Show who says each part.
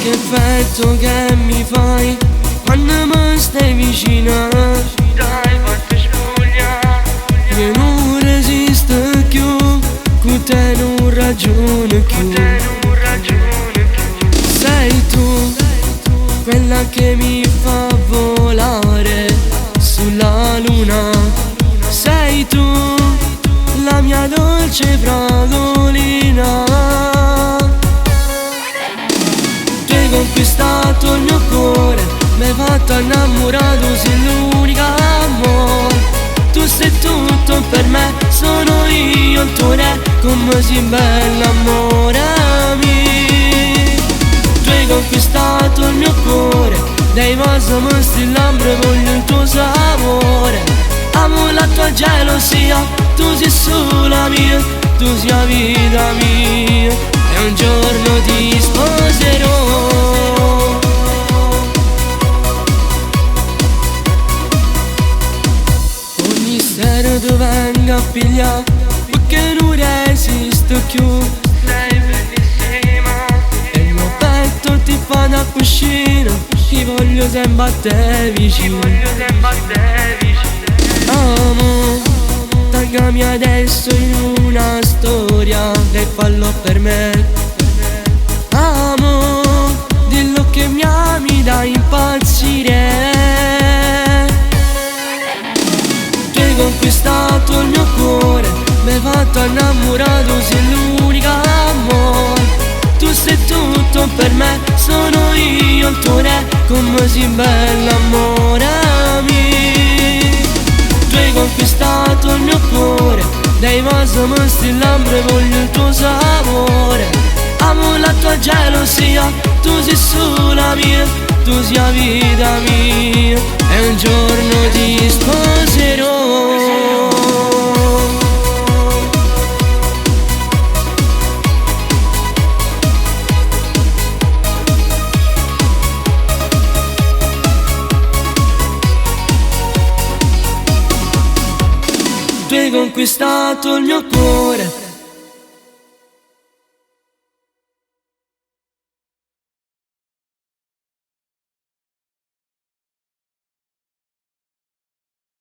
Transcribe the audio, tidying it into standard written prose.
Speaker 1: che effetto che mi fai quando mi stai vicina.
Speaker 2: Dai, fatti spugna.
Speaker 1: Io non resisto più, con te non ragiono più. Sei tu, quella che mi fa volare sulla luna. Sei tu, la mia dolce fragolina. Tu hai conquistato il mio cuore, mi hai fatto innamorato, sei l'unica amore. Tu sei tutto per me, sono io il tuo re, come sei bella amore mio. Tu hai conquistato il mio cuore, dai vaso mi stillambro, voglio il tuo sapore. Amo la tua gelosia, tu sei sola mia, tu sei la vita mia, e un giorno ti sposerò. Ogni sera tu vengo a pigliare, perché non resisto più.
Speaker 2: Sei bellissima.
Speaker 1: E il mio petto ti fa da cuscino, ti voglio sempre a te vicino.
Speaker 2: Voglio sempre a te vicino.
Speaker 1: Amo, taggami adesso in una storia e fallo per me. Amo, dillo che mi ami da impazzire. Tu hai conquistato il mio cuore, mi hai fatto innamorato, sei l'unica amore. Tu sei tutto per me, sono io il tuo re, come sei bella amore mio. Tu hai conquistato il mio cuore, dai vaso mi stillambro, voglio il tuo sapore. Amo la tua gelosia, tu sei sola mia, tu sei la vita mia, e un giorno ti sposerò. Tu hai conquistato il mio cuore,